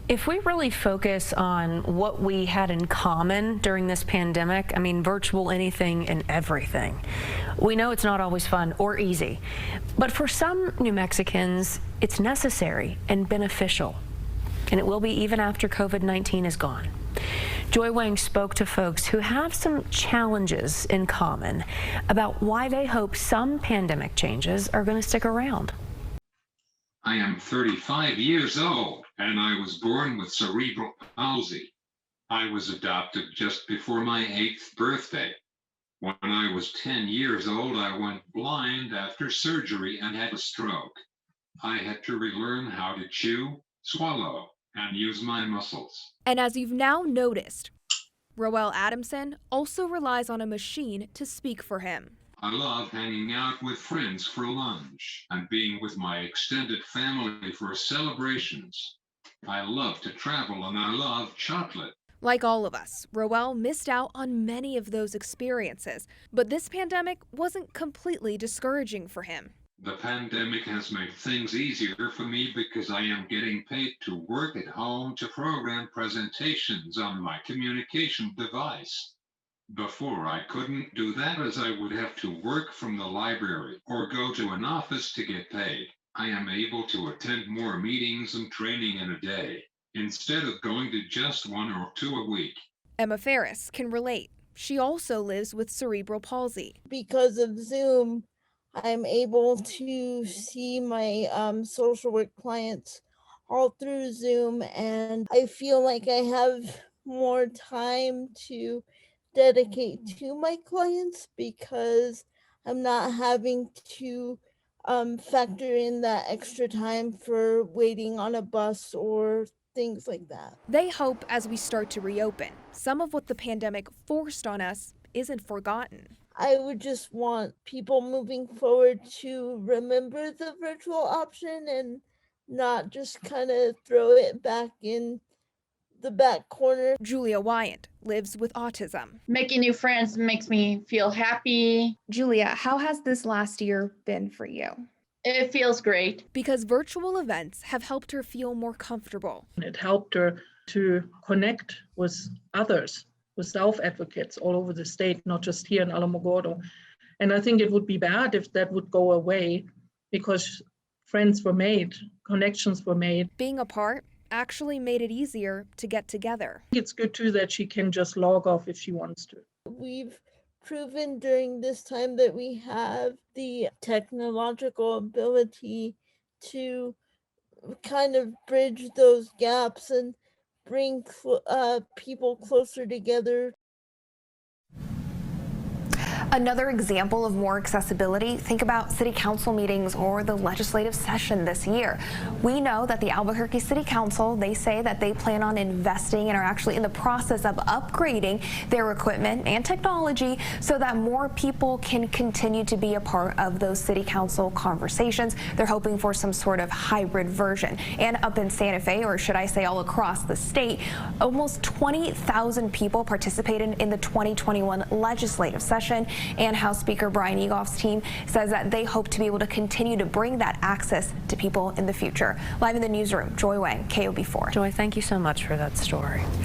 If we really focus on what we had in common during this pandemic, I mean, virtual anything and everything, we know it's not always fun or easy. But for some New Mexicans, it's necessary and beneficial. And it will be even after COVID-19 is gone. Joywang spoke to folks who have some challenges in common about why they hope some pandemic changes are going to stick around. I am 35 years old and I was born with cerebral palsy. I was adopted just before my 8th birthday. When I was 10 years old, I went blind after surgery and had a stroke. I had to relearn how to chew, swallow, and use my muscles. And as you've now noticed, Roel Adamson also relies on a machine to speak for him. I love hanging out with friends for lunch and being with my extended family for celebrations. I love to travel and I love chocolate. Like all of us, Roel missed out on many of those experiences, but this pandemic wasn't completely discouraging for him. The pandemic has made things easier for me because I am getting paid to work at home to program presentations on my communication device. Before, I couldn't do that as I would have to work from the library or go to an office to get paid. I am able to attend more meetings and training in a day, instead of going to just 1 or 2 a week. Emma Farris can relate. She also lives with cerebral palsy. Because of Zoom, I'm able to see my social work clients all through Zoom, and I feel like I have more time to dedicate to my clients because I'm not having to factor in that extra time for waiting on a bus or things like that. They hope as we start to reopen, some of what the pandemic forced on us isn't forgotten. I would just want people moving forward to remember the virtual option and not just kind of throw it back in the back corner. Julia Wyant lives with autism. Making new friends makes me feel happy. Julia, how has this last year been for you? It feels great. Because virtual events have helped her feel more comfortable. It helped her to connect with others, with self-advocates all over the state, not just here in Alamogordo. And I think it would be bad if that would go away because friends were made, connections were made. Being apart actually made it easier to get together. It's good too that she can just log off if she wants to. We've proven during this time that we have the technological ability to kind of bridge those gaps and bring people closer together. Another example of more accessibility, think about city council meetings or the legislative session this year. We know that the Albuquerque City Council, they say that they plan on investing and are actually in the process of upgrading their equipment and technology so that more people can continue to be a part of those city council conversations. They're hoping for some sort of hybrid version. And up in Santa Fe, or should I say all across the state, almost 20,000 people participated in the 2021 legislative session. And House Speaker Brian Egoff's team says that they hope to be able to continue to bring that access to people in the future. Live in the newsroom, Joy Wang, KOB4. Joy, thank you so much for that story.